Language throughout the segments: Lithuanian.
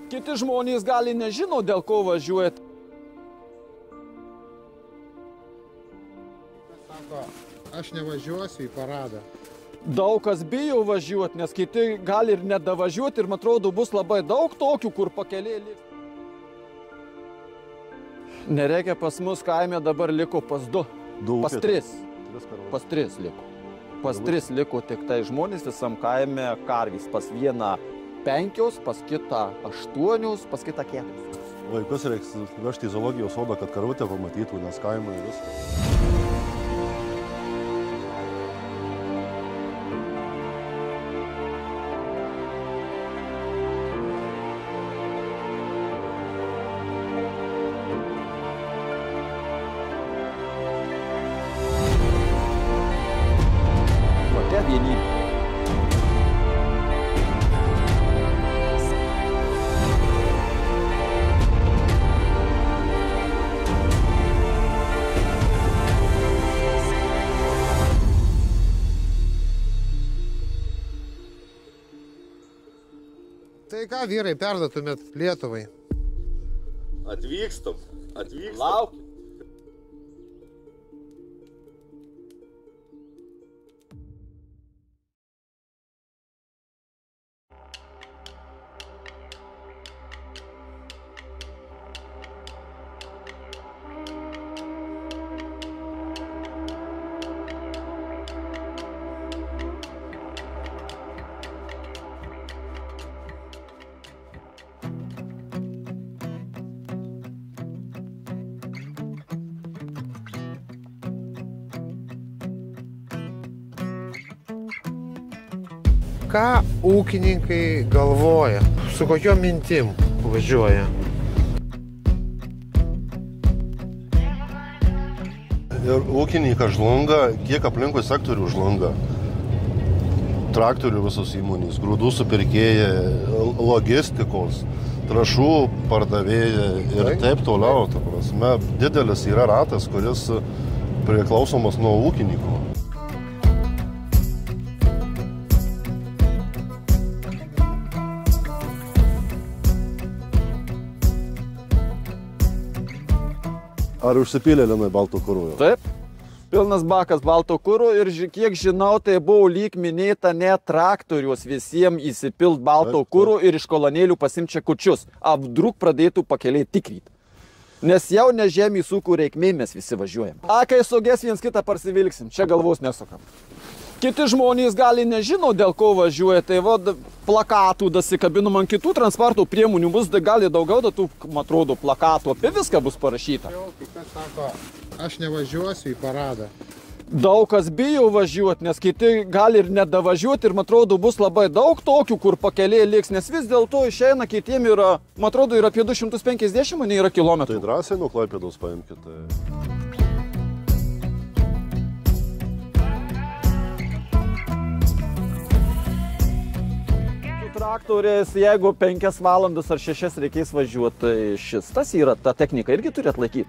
Kiti žmonės gali nežino, dėl ko važiuojat. Sako, aš nevažiuosiu į paradą. Daug kas bijo važiuoti, nes kiti gali ir nedavažiuoti ir, man atrodo, bus labai daug tokių, kur pakelė liks. Nereikia pas mus kaime dabar liko pas 2. Pas 3. Pas 3 liko. Pas 3 liko tik tai žmonės visam kaime karvys. Pas vieną 5, pas kitą 8, pas kitą 4. Vaikus reiks vežti į zoologijos sodą, kad karvutę pamatytų, nes kaimai viskas. Vienybė. Tai ką, vyrai, perduotumėt Lietuvai? Atvykstam. Lauk. Ką ūkininkai galvoja? Su kokiom mintim važiuoja? Ir ūkininkas žlunga, kiek aplinkui sektorių žlunga. Traktorių visos įmonės, grūdų supirkėjai, logistikos, trąšų pardavėjai ir taip toliau. Ta prasme, didelis yra ratas, kuris priklausomas nuo ūkininkų. Ar užsipylė Linai balto kuro? Taip, pilnas bakas balto kuro ir kiek žinau, tai buvo lyg minėta net traktorius visiems įsipilt balto kuro ir iš kolonėlių pasimt čekučius. Apdruk pradėtų pakeliai tikryti. Nes jau ne žemės ūkio reikmėm mes visi važiuojam. Kai sugės viens kitą parsivilksim, čia galvos nesukam. Kiti žmonės gali nežino, dėl ko važiuoja, tai plakatų dasikabinum ant kitų transporto priemonių bus, gali daugiau tų, man atrodo, plakatų, apie viską bus parašyta. Kas sako, aš nevažiuosiu į paradą. Daug kas bijo važiuoti, nes kiti gali ir nedavažiuoti ir, man atrodo, bus labai daug tokių, kur pakelė liks, nes vis dėlto išeina kitiem yra, man atrodo, yra apie 250, man yra kilometrų. Tai drąsiai nuo Klaipėdos paimkite. Traktorės, jeigu 5 valandas ar 6 reikės važiuoti, tai šis tas yra, ta technika irgi turi atlaikyti.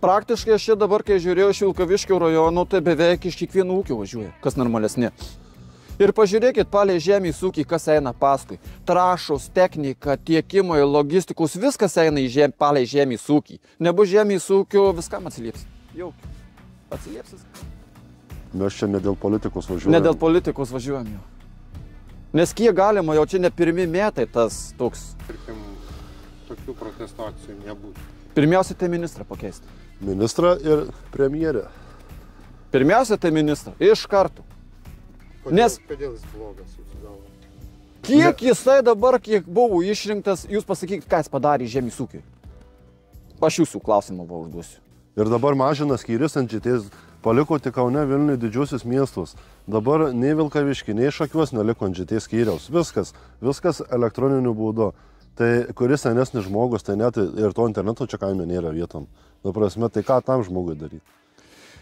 Praktiškai aš dabar, kai žiūrėjau iš Vilkaviškio rajono, tai beveik iš kiekvieno ūkio važiuoja, kas normalesni. Ir pažiūrėkit, palei žemės ūkį, kas eina paskui. Trąšos, technika, tiekimai, logistikos, viskas eina palei žemės ūkį. Nebus žemės ūkio, viskam atsilieps. Jau, atsilieps viskas. Mes čia ne dėl politikos važiuojam. Ne dėl politikos važiuojam jau. Nes kiek galima, jau čia ne pirmi metai tas toks. Tarkim, tokių protestacijų nebūtų. Pirmiausia, tai ministrą pakeisti. Ministrą ir premjerę. Pirmiausia, tai ministrą. Iš karto. Kodėl jis blogas jūsų galva? Kiek jisai dabar, kiek buvo išrinktas, jūs pasakykit, ką jis padarė žemės ūkiui. Aš jūsų klausimą užduosiu. Ir dabar mažina skyrius ant žitės. Paliko tik Kaune, Vilniuje didžiuosius miestus. Dabar nei Vilkaviškį, nei Šakiuos neliko ant žitės skyriaus. Viskas elektroniniu būdu. Tai kuris senesnis žmogus, tai net ir to interneto čia kaime nėra vietom. Prasme, tai ką tam žmogui daryti?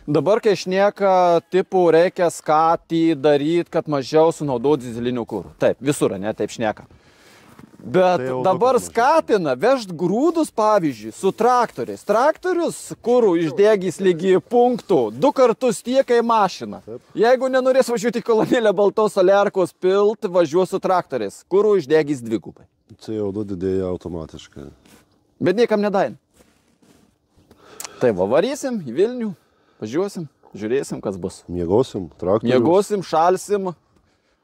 Dabar, kai šneka, tipų reikia skatį daryti, kad mažiau sunaudoti dyzelinių kurų. Taip, visur, ne, taip šneka. Bet Tai jau dabar daug skatina vežt grūdus, pavyzdžiui, su traktoriais. Traktorius kurų išdegys lygi punktų 2 kartus tiek, kai mašina. Jeigu nenorės važiuoti į kolonėlę baltos soliarkos pilt, važiuos su traktoriais. Kurų išdegys 2 kubai. CO2 didėja automatiškai. Bet niekam nedain. Tai va, varysim į Vilnių, važiuosim, žiūrėsim, kas bus. Miegosim, traktorius. Miegosim, šalsim.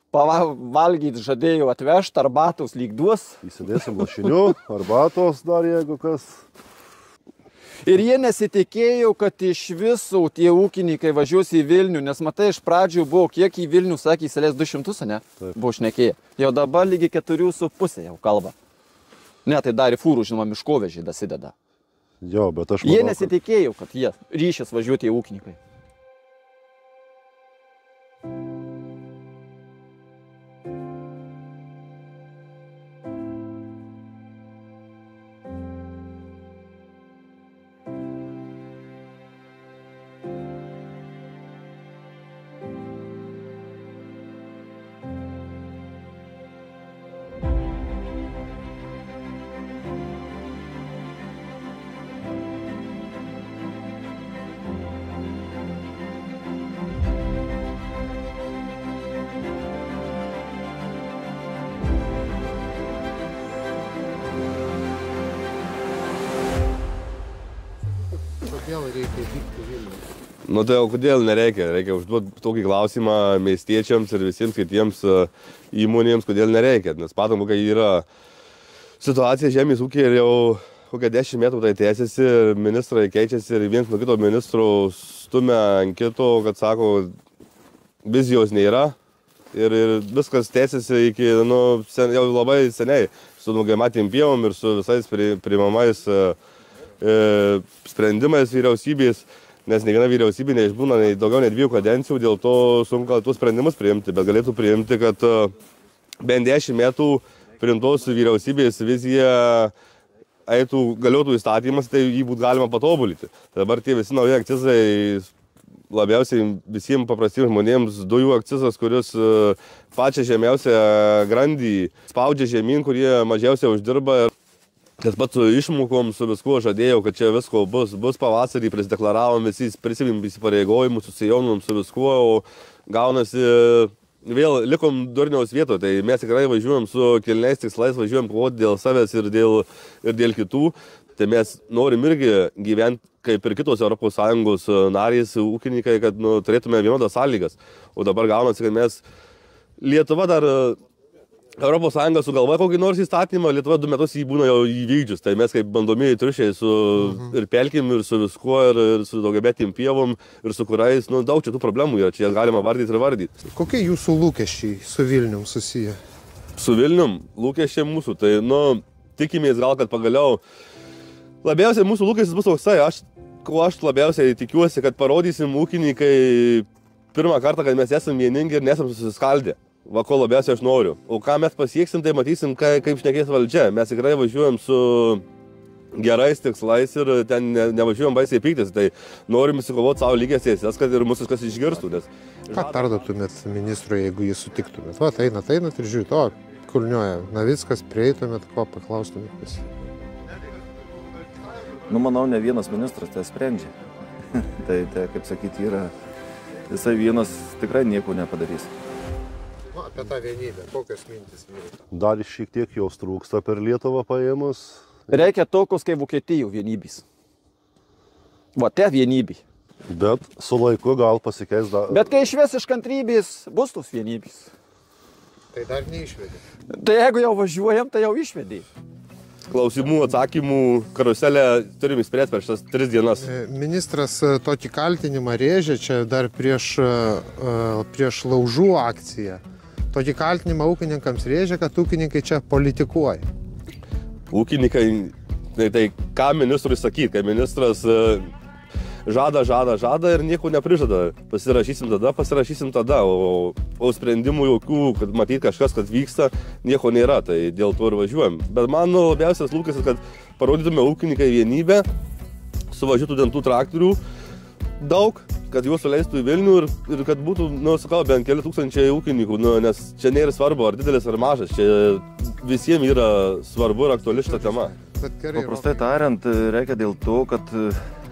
Valgyti žadėjau atvežti, arbatos lyg duos. Įsidėsim lašinių, arbatos dar jeigu kas. Ir jie nesitikėjo, kad iš viso tie ūkininkai važiuos į Vilnių, nes matai, iš pradžių buvo, kiek į Vilnių sakė, įsileis 200, ne? Taip. Buvo šnekėję. Jau dabar lygi 4,5 jau kalba. Ne, tai dar į fūrų, žinoma, miškovežį dasideda. Jo, bet aš manau, Jie nesitikėjo, kad jie ryšės važiuoti į ūkininkai. Kodėl reikia vykti Vilnių? Nu tai o kodėl nereikia? Reikia užduoti tokį klausimą miestiečiams ir visiems kitiems įmonėms, kodėl nereikia. Nes matom, kokia yra situacija žemės ūkiai ir jau kokia 10 metų tai tęsiasi, ministrai keičiasi ir viens nuo kito ministro stumia ant kito, kad sako, vizijos nėra. Ir viskas tęsiasi iki, jau labai seniai, su daugiamatėm pievom ir su visais priimamais sprendimais vyriausybės, nes ne viena vyriausybė neišbūna daugiau nei 2 kadencijų, dėl to sunku tuos sprendimus priimti, bet galėtų priimti, kad bent 10 metų priimtos vyriausybės vizija galiotų įstatymas, tai jį būtų galima patobulinti. Dabar tie visi nauji akcizai, labiausiai visiems paprastiems žmonėms, dujų akcizas, kuris pačią žemiausią grandį spaudžia žemyn, kurie mažiausiai uždirba. Tas pats su išmokom, su viskuo žadėjau, kad čia visko bus pavasarį, prisideklaravom, visi prisimėm įsipareigojimus, susijaunom su viskuo, o gaunasi vėl likom durniaus vietoje. Tai mes tikrai važiuojam su kilniais tikslais, važiuojam kovoti dėl savęs ir dėl kitų. Tai mes norim irgi gyventi kaip ir kitos ES narės ūkininkai, kad turėtume vienodas sąlygas. O dabar gaunasi, kad mes Lietuva dar ES sugalvoja kokį nors įstatymą, Lietuva 2 metus jį būna jau įvykdžius. Tai mes kaip bandomieji triušiai su ir pelkim, ir su viskuo, ir su daugiametėm pievom, ir su kuriais, daug čia tų problemų yra, čia galima vardyti ir vardyti. Kokie jūsų lūkesčiai su Vilnium susiję? Su Vilnium lūkesčiai mūsų, tai, tikimės gal, kad pagaliau labiausiai mūsų lūkestis bus toksai, aš labiausiai tikiuosi, kad parodysim ūkininkai pirmą kartą, kad mes esame vieningi ir nesam susiskaldę. Va, ko labiausiai aš noriu. O ką mes pasieksim, tai matysim, kaip šnekės valdžia. Mes tikrai važiuojam su gerais tikslais ir ten nevažiuojam baisiai pyktis. Tai norim įsikovoti savo lygias teisės, kad ir mūsų kas išgirstų. Ką tardotumėt ministrui, jeigu jį sutiktumėt? Va, einat ir žiūrėt, kulniuoja Navickas, prieitumėt, ko paklaustumėt. Manau, ne vienas ministras tai sprendžia. tai, kaip sakyti, yra visai vienas tikrai nieko nepadarys. Apie tą vienybę, kokios mintis vyrai? Dar šiek tiek jos trūksta per Lietuvą paėmus. Reikia tokios kaip Vokietijų vienybės. Va, te vienybė. Bet su laiku gal pasikeis dar. Bet kai išves iš kantrybės, bus tos vienybės. Tai dar neišvedė. Tai jeigu jau važiuojam, tai jau išvedė. Klausimų, atsakymų karuselę turim įspręsti per šitas 3 dienas. Ministras tokį kaltinimą rėžė čia dar prieš laužų akciją. Tokį kaltinimą ūkininkams rėžė, kad ūkininkai čia politikuoja. Ūkininkai, tai ką ministrui sakyti, kai ministras žada ir nieko neprižada. Pasirašysim tada, o sprendimų jokių, kad matyti kažkas, kad vyksta, nieko nėra, tai dėl to ir važiuojam. Bet man labiausias lūkestis, kad parodytume ūkininkai vienybę, suvažiuotų dantų traktorių daug, kad juos suleistų į Vilnių ir kad būtų, sakau, bent keli tūkstančiai ūkininkų, nes čia nėra svarbu, ar didelis ar mažas, čia visiems yra svarbu ir aktuali šita tema. Bet gerai, Paprastai tariant, reikia dėl to, kad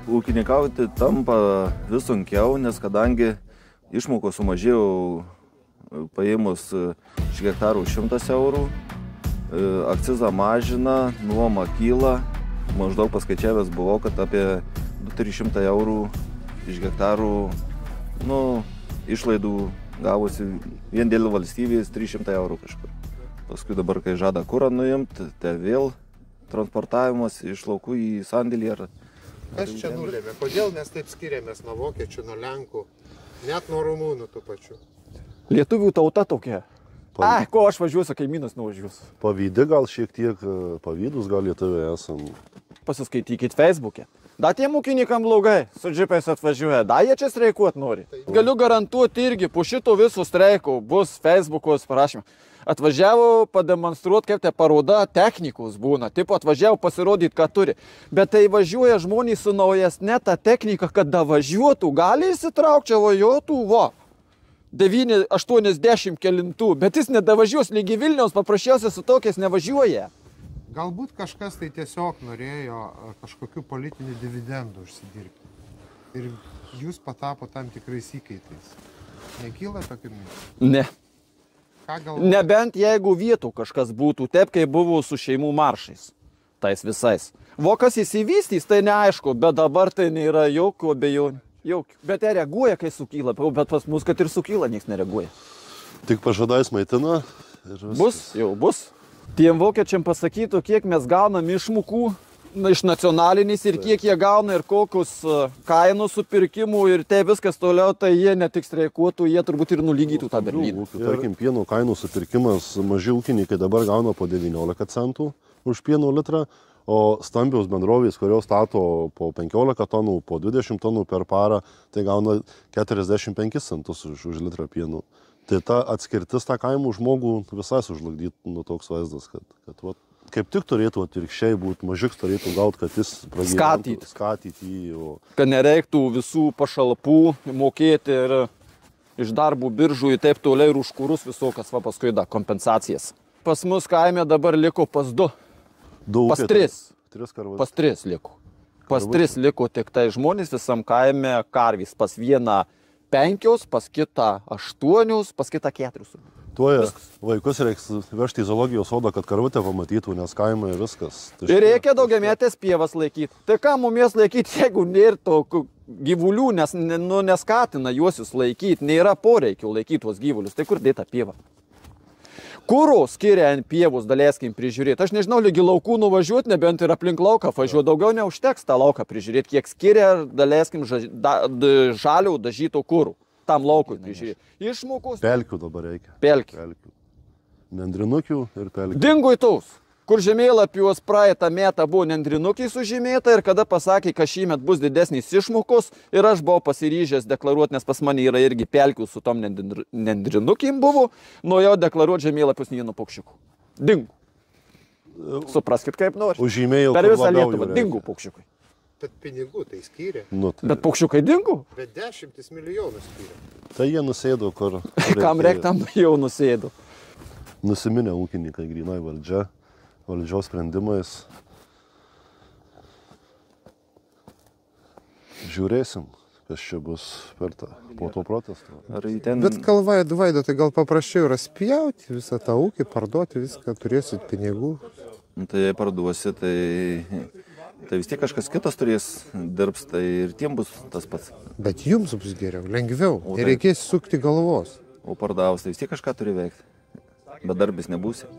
ūkininkauti tampa vis sunkiau, nes kadangi išmokos sumažėjo paėmus iš hektarų 100 eurų, akcizą mažina, nuoma kyla, maždaug paskaičiavęs buvo, kad apie 300 eurų iš hektarų išlaidų gavosi vien dėl valstybės 300 eurų kažkur. Paskui dabar, kai žada kurą nuimti, tai vėl transportavimas iš laukų į sandėlį ar... Kas čia nulėmė? Kodėl mes taip skiriamės nuo vokiečių, nuo lenkų, net nuo rumūnų tų pačių? Lietuvių tauta tokia. Ko aš važiuosiu, kaimynas nuvažiuosiu. Pavydi gal šiek tiek, pavydus gal lietuviai esam. Pasiskaitykit Facebook'e. Da tiem ūkininkam blogai, su džipais atvažiuoja, da jie čia streikuot nori. Galiu garantuoti irgi, po šito viso streiko bus Facebook'os parašymą. Atvažiavo pademonstruoti, kaip tai paroda technikos būna. Taip atvažiavo pasirodyti, ką turi. Bet tai važiuoja žmonės su naujesne tą techniką, kad da važiuotų, gali įsitraukti, čia važiuotų, 80 kelintų, bet jis nedavažiuos lygi Vilniaus, paprasčiausiai su tokiais nevažiuoja. Galbūt kažkas tai tiesiog norėjo kažkokių politinių dividendų užsidirbti. Ir jūs patapo tam tikrais įkaitais. Nekyla tokių minčių? Ne. Nebent jeigu vietų kažkas būtų, taip kaip buvo su šeimų maršais, tais visais. Vokas įsivystys, tai neaišku, bet dabar tai nėra jokių abejonių. Bet jie reaguoja, kai sukyla, bet pas mus, kad ir sukyla, nieks nereaguoja. Tik pažadais maitina ir viskas. Bus. Tiem vokiečiam pasakytų, kiek mes gaunam išmokų iš nacionalinės ir kiek jie gauna ir kokius kainų supirkimų ir tai viskas toliau, tai jie ne tik streikuotų, jie turbūt ir nulygytų tą Berlyną. Tarkim, pieno kainų supirkimas, maži ūkininkai dabar gauna po 19 centų už pieno litrą, o stambios bendrovės, kurios stato po 15 tonų, po 20 tonų per parą, tai gauna 45 centus už litrą pieno. Tai ta atskirtis tą kaimų žmogų visai sužlugdytų toks vaizdas, kad kaip tik turėtų atvirkščiai būti, mažiuks turėtų gauti, kad jis pradėtų skatyti jį. Kad nereiktų visų pašalpų mokėti ir iš darbų biržų ir taip toliau ir už kurus visokas, paskui da kompensacijas. Pas mus kaime dabar liko pas 2. Pas 3. Pas 3 liko. Pas 3 liko tik tai žmonės visam kaime karvys. Pas vieną 5, pas kitą 8, pas kitą 4. Tuoja vaikus reiks vežti į zoologijos sodą, kad karvutę pamatytų, nes kaimai viskas. Ir reikia daugiametės pievas laikyti. Tai ką mumies laikyti, jeigu nėra to gyvulių, nes neskatina juosius laikyti, nėra poreikio laikyti tuos gyvulius, tai kur dėta pieva? Kuro skiria ant pievos, daleiskim prižiūrėti. Aš nežinau, lygi laukų nuvažiuoti, nebent ir aplink lauką važiuoti, daugiau neužteks tą lauką prižiūrėti, kiek skiria, daleiskim, žalių dažyto kuro. Tam laukui prižiūrėti. Išmokos. Pelkių dabar reikia. Pelkių. Nendrinukių ir pelkių. Dingo į taus. Kur žemėlapiuos praeitą metą buvo nendrinukiai sužymėta ir kada pasakė, kad šįmet bus didesnis išmokos ir aš buvau pasiryžęs deklaruoti, nes pas mane yra irgi pelkių su tom nendrinukiam buvo, nuėjau deklaruoti žemėlapius nei nuo paukščiukų. Dingo. Supraskit kaip nori. Užžymėjau, per visą Lietuvą dingo paukščiukai. Bet pinigų tai skyrė. Bet paukščiukai dingo. Bet 10 milijonų skyrė. Tai jie nusėdo, kur... Kam reik, tam jau nusėdo. Nusiminę ūkininkai grynai valdžios sprendimais. Žiūrėsim, kas čia bus per tą po to protestą. Bet Vaido, tai gal paprasčiau yra spjauti visą tą ūkį, parduoti viską, turėsit pinigų. Tai jei parduosi, tai vis tiek kažkas kitas turės dirbs, tai ir tiem bus tas pats. Bet jums bus geriau, lengviau, nereikės sukti galvos. O pardavus, tai vis tiek kažką turi veikti. Bet darbis nebūsi.